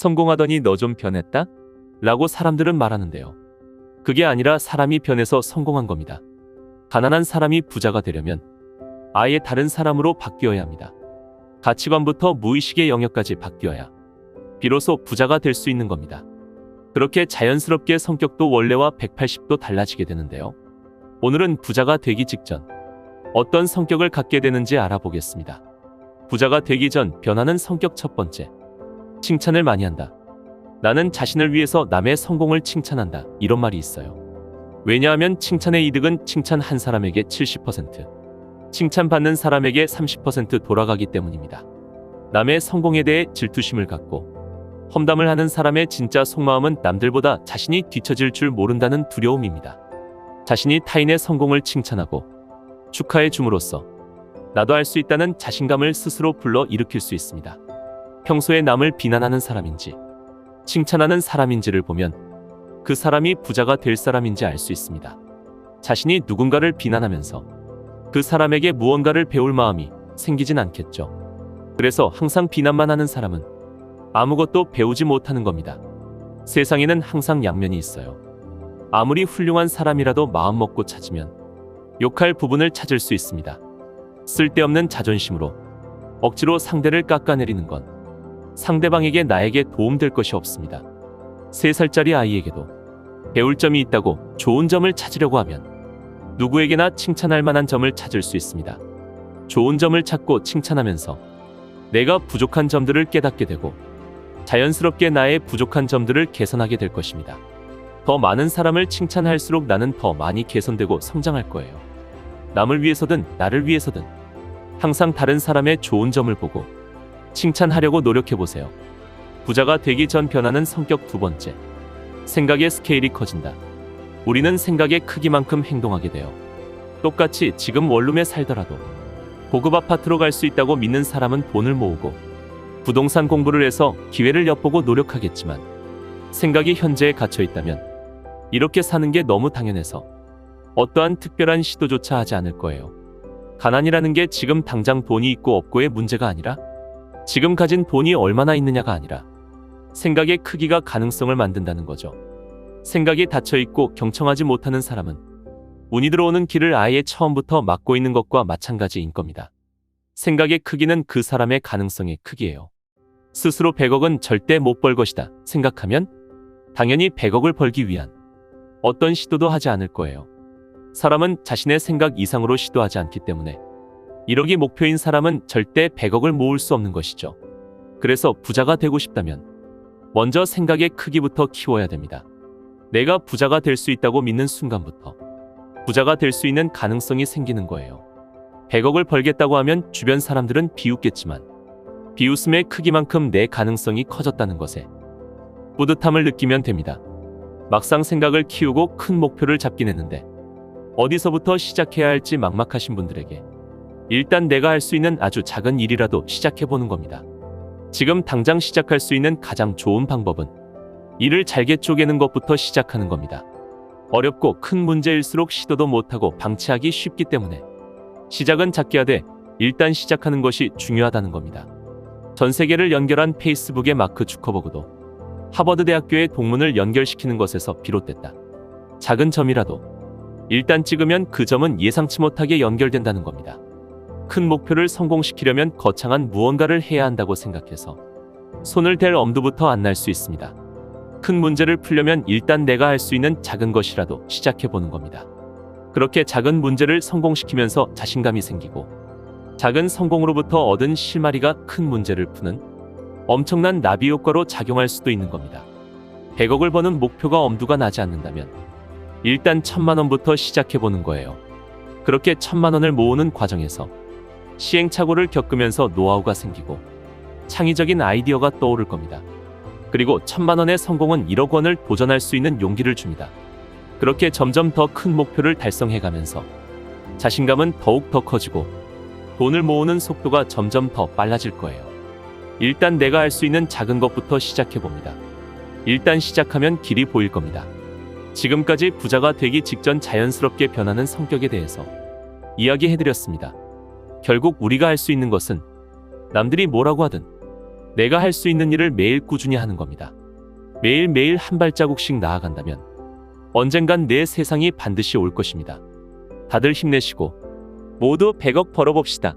성공하더니 너 좀 변했다? 라고 사람들은 말하는데요. 그게 아니라 사람이 변해서 성공한 겁니다. 가난한 사람이 부자가 되려면 아예 다른 사람으로 바뀌어야 합니다. 가치관부터 무의식의 영역까지 바뀌어야 비로소 부자가 될 수 있는 겁니다. 그렇게 자연스럽게 성격도 원래와 180도 달라지게 되는데요. 오늘은 부자가 되기 직전 어떤 성격을 갖게 되는지 알아보겠습니다. 부자가 되기 전 변하는 성격 첫 번째. 칭찬을 많이 한다. 나는 자신을 위해서 남의 성공을 칭찬한다. 이런 말이 있어요. 왜냐하면 칭찬의 이득은 칭찬 한 사람에게 70%, 칭찬받는 사람에게 30% 돌아가기 때문입니다. 남의 성공에 대해 질투심을 갖고 험담을 하는 사람의 진짜 속마음은 남들보다 자신이 뒤처질 줄 모른다는 두려움입니다. 자신이 타인의 성공을 칭찬하고 축하해 줌으로써 나도 할 수 있다는 자신감을 스스로 불러 일으킬 수 있습니다. 평소에 남을 비난하는 사람인지 칭찬하는 사람인지를 보면 그 사람이 부자가 될 사람인지 알 수 있습니다. 자신이 누군가를 비난하면서 그 사람에게 무언가를 배울 마음이 생기진 않겠죠. 그래서 항상 비난만 하는 사람은 아무것도 배우지 못하는 겁니다. 세상에는 항상 양면이 있어요. 아무리 훌륭한 사람이라도 마음먹고 찾으면 욕할 부분을 찾을 수 있습니다. 쓸데없는 자존심으로 억지로 상대를 깎아내리는 건 상대방에게 나에게 도움될 것이 없습니다. 3살짜리 아이에게도 배울 점이 있다고 좋은 점을 찾으려고 하면 누구에게나 칭찬할 만한 점을 찾을 수 있습니다. 좋은 점을 찾고 칭찬하면서 내가 부족한 점들을 깨닫게 되고 자연스럽게 나의 부족한 점들을 개선하게 될 것입니다. 더 많은 사람을 칭찬할수록 나는 더 많이 개선되고 성장할 거예요. 남을 위해서든 나를 위해서든 항상 다른 사람의 좋은 점을 보고 칭찬하려고 노력해보세요. 부자가 되기 전 변하는 성격 두 번째. 생각의 스케일이 커진다. 우리는 생각의 크기만큼 행동하게 돼요. 똑같이 지금 원룸에 살더라도 고급 아파트로 갈 수 있다고 믿는 사람은 돈을 모으고 부동산 공부를 해서 기회를 엿보고 노력하겠지만 생각이 현재에 갇혀 있다면 이렇게 사는 게 너무 당연해서 어떠한 특별한 시도조차 하지 않을 거예요. 가난이라는 게 지금 당장 돈이 있고 없고의 문제가 아니라 지금 가진 돈이 얼마나 있느냐가 아니라 생각의 크기가 가능성을 만든다는 거죠. 생각이 닫혀있고 경청하지 못하는 사람은 운이 들어오는 길을 아예 처음부터 막고 있는 것과 마찬가지인 겁니다. 생각의 크기는 그 사람의 가능성의 크기예요. 스스로 100억은 절대 못 벌 것이다 생각하면 당연히 100억을 벌기 위한 어떤 시도도 하지 않을 거예요. 사람은 자신의 생각 이상으로 시도하지 않기 때문에 1억이 목표인 사람은 절대 100억을 모을 수 없는 것이죠. 그래서 부자가 되고 싶다면 먼저 생각의 크기부터 키워야 됩니다. 내가 부자가 될 수 있다고 믿는 순간부터 부자가 될 수 있는 가능성이 생기는 거예요. 100억을 벌겠다고 하면 주변 사람들은 비웃겠지만 비웃음의 크기만큼 내 가능성이 커졌다는 것에 뿌듯함을 느끼면 됩니다. 막상 생각을 키우고 큰 목표를 잡긴 했는데 어디서부터 시작해야 할지 막막하신 분들에게 일단 내가 할 수 있는 아주 작은 일이라도 시작해보는 겁니다. 지금 당장 시작할 수 있는 가장 좋은 방법은 일을 잘게 쪼개는 것부터 시작하는 겁니다. 어렵고 큰 문제일수록 시도도 못하고 방치하기 쉽기 때문에 시작은 작게 하되 일단 시작하는 것이 중요하다는 겁니다. 전 세계를 연결한 페이스북의 마크 주커버그도 하버드 대학교의 동문을 연결시키는 것에서 비롯됐다. 작은 점이라도 일단 찍으면 그 점은 예상치 못하게 연결된다는 겁니다. 큰 목표를 성공시키려면 거창한 무언가를 해야 한다고 생각해서 손을 댈 엄두부터 안 날 수 있습니다. 큰 문제를 풀려면 일단 내가 할 수 있는 작은 것이라도 시작해보는 겁니다. 그렇게 작은 문제를 성공시키면서 자신감이 생기고 작은 성공으로부터 얻은 실마리가 큰 문제를 푸는 엄청난 나비 효과로 작용할 수도 있는 겁니다. 100억을 버는 목표가 엄두가 나지 않는다면 일단 1000만 원부터 시작해보는 거예요. 그렇게 1000만 원을 모으는 과정에서 시행착오를 겪으면서 노하우가 생기고 창의적인 아이디어가 떠오를 겁니다. 그리고 1000만 원의 성공은 1억 원을 도전할 수 있는 용기를 줍니다. 그렇게 점점 더 큰 목표를 달성해가면서 자신감은 더욱 더 커지고 돈을 모으는 속도가 점점 더 빨라질 거예요. 일단 내가 할 수 있는 작은 것부터 시작해봅니다. 일단 시작하면 길이 보일 겁니다. 지금까지 부자가 되기 직전 자연스럽게 변하는 성격에 대해서 이야기해드렸습니다. 결국 우리가 할 수 있는 것은 남들이 뭐라고 하든 내가 할 수 있는 일을 매일 꾸준히 하는 겁니다. 매일매일 한 발자국씩 나아간다면 언젠간 내 세상이 반드시 올 것입니다. 다들 힘내시고 모두 100억 벌어봅시다.